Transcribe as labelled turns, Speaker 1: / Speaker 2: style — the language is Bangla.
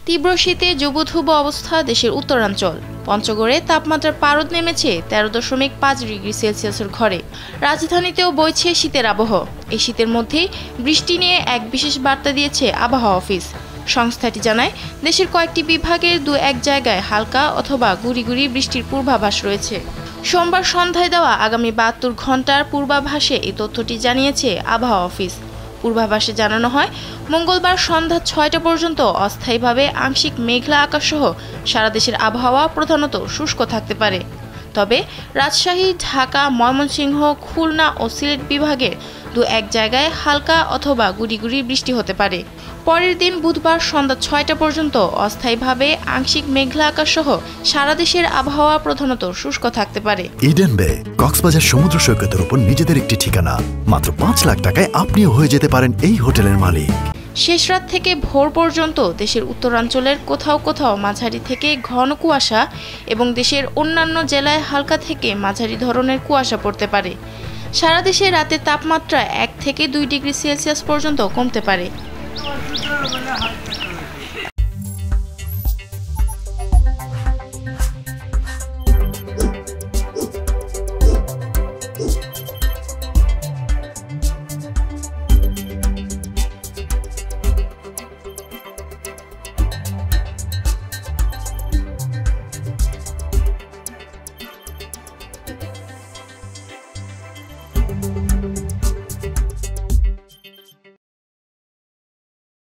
Speaker 1: তীব্র শীতে জবুথুবু অবস্থা দেশের উত্তরাঞ্চল। পঞ্চগড়ে তাপমাত্রার পারদ নেমেছে 13.5 ডিগ্রি সেলসিয়াসের ঘরে। রাজধানীতেও বইছে শীতের আবহ। এই শীতের মধ্যেই বৃষ্টি নিয়ে এক বিশেষ বার্তা দিয়েছে আবহাওয়া অফিস। সংস্থাটি জানায়, দেশের কয়েকটি বিভাগের দু-এক জায়গায় হালকা অথবা গুঁড়ি গুঁড়ি বৃষ্টির পূর্বাভাস রয়েছে। সোমবার সন্ধ্যায় দেওয়া আগামী 72 ঘন্টার পূর্বাভাসে এই তথ্যটি জানিয়েছে আবহাওয়া অফিস। পূর্বাভাসে জানানো হয়, মঙ্গলবার সন্ধ্যা 6টা পর্যন্ত অস্থায়ীভাবে আংশিক মেঘলা আকাশসহ সারা দেশের আবহাওয়া প্রধানত শুষ্ক থাকতে পারে। তবে রাজশাহী, ঢাকা, ময়মনসিংহ, খুলনা ও সিলেট বিভাগের দু-এক জায়গায় হালকা অথবা গুঁড়ি গুঁড়ি বৃষ্টি হতে পারে। পরের দিন বুধবার সন্ধ্যা 6টা পর্যন্ত অস্থায়ীভাবে আংশিক মেঘলা আকাশসহ সারা দেশের আবহাওয়া প্রধানত শুষ্ক থাকতে পারে।
Speaker 2: ইডেন বে কক্সবাজার সমুদ্র সৈকতের উপর নিজেদের একটি ঠিকানা। মাত্র 5 লাখ টাকায় আপনিও হয়ে যেতে পারেন এই হোটেলের মালিক।
Speaker 1: শেষ রাত থেকে ভোর পর্যন্ত দেশের উত্তরাঞ্চলের কোথাও কোথাও মাঝারি থেকে ঘন কুয়াশা এবং দেশের অন্যান্য জেলায় হালকা থেকে মাঝারি ধরনের কুয়াশা পড়তে পারে। সারা দেশে রাতে তাপমাত্রা 1 থেকে 2 ডিগ্রি সেলসিয়াস পর্যন্ত কমতে পারে।